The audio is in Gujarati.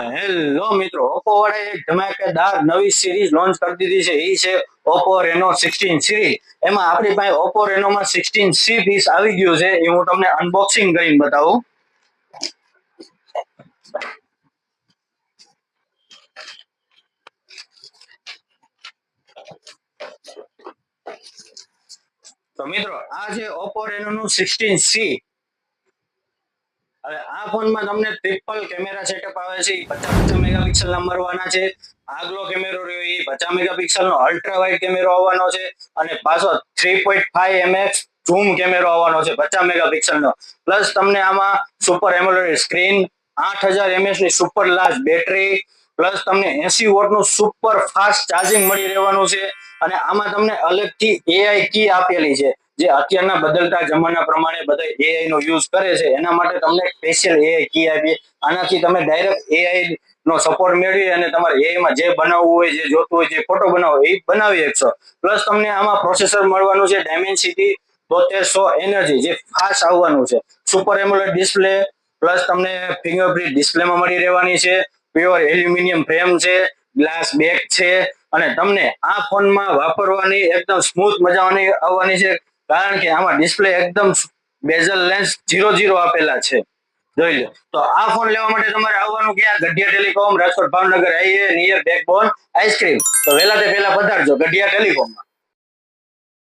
હેલો મિત્રો, ઓપ્પો વાળાએ એક ધમાકેદાર નવી સિરીઝ લોન્ચ કરી દીધી છે. એ છે ઓપ્પો રેનો 16 સિરીઝ. એમાં આપણી પાસે ઓપ્પો રેનોમાં 16C પીસ આવી ગયું છે. એ હું તમને અનબોક્સિંગ કરીને બતાવું. તો મિત્રો, આ છે ઓપ્પો રેનોનું 16C. હવે આ ફોનમાં તમને ટ્રિપલ કેમેરા સેટઅપ આવે છે. 50 મેગાપિક્સલ ના મળવાના છે. આગલો કેમેરો રહ્યો એ 50 મેગાપિક્સલ નો અલ્ટ્રા વાઇડ કેમેરો આવવાનો છે. અને પાછો 3.5 ઝૂમ કેમેરો આવવાનો છે 50 મેગાપિક્સલ નો. પ્લસ તમને આમાં સુપર એમોલેડ સ્ક્રીન, 8000 mAh ની સુપર લાર્જ બેટરી, પ્લસ તમને 80 વોટનું સુપર ફાસ્ટ ચાર્જિંગ મળી રહેવાનું છે. અને આમાં તમને અલગથી એઆઈ કી આપેલી છે, જે અત્યારના બદલતા જમાના પ્રમાણે બધા એઆઈ નો યુઝ કરે છે. એના માટે તમને સ્પેશિયલ એઆઈ કી આપી. આનાથી તમે ડાયરેક્ટ એઆઈ નો સપોર્ટ મેળવી અને તમારે એઆઈ માં જે બનાવવું હોય, જે જોતું હોય, જે ફોટો બનાવવો એ બનાવી શકશો. પ્લસ તમને આમાં પ્રોસેસર મળવાનું છે ડાયમેન્સિટી 7200 એનર્જી, જે ફાસ્ટ આવવાનું છે. સુપર એમોલેડ ડિસ્પ્લે, પ્લસ તમને ફિંગરપ્રિન્ટ ડિસ્પ્લેમાં મળી રહેવાની છે. પ્યોર એલ્યુમિનિયમ ફ્રેમ છે, ગ્લાસ બેક છે. અને તમને આ ફોનમાં વાપરવાની એકદમ સ્મૂથ મજા આવવાની છે, કારણ કે આમાં ડિસ્પ્લે એકદમ બેઝલ લેન્સ 00 આપેલા છે. જોઈ લો. તો આ ફોન લેવા માટે તમારે આવવાનું ક્યાં? Gadhiya telecom, Rajkot Bhavnagar highway near backbone ice cream. તો વહેલા તે પહેલા પધારજો ગઢિયા ટેલિકોમમાં.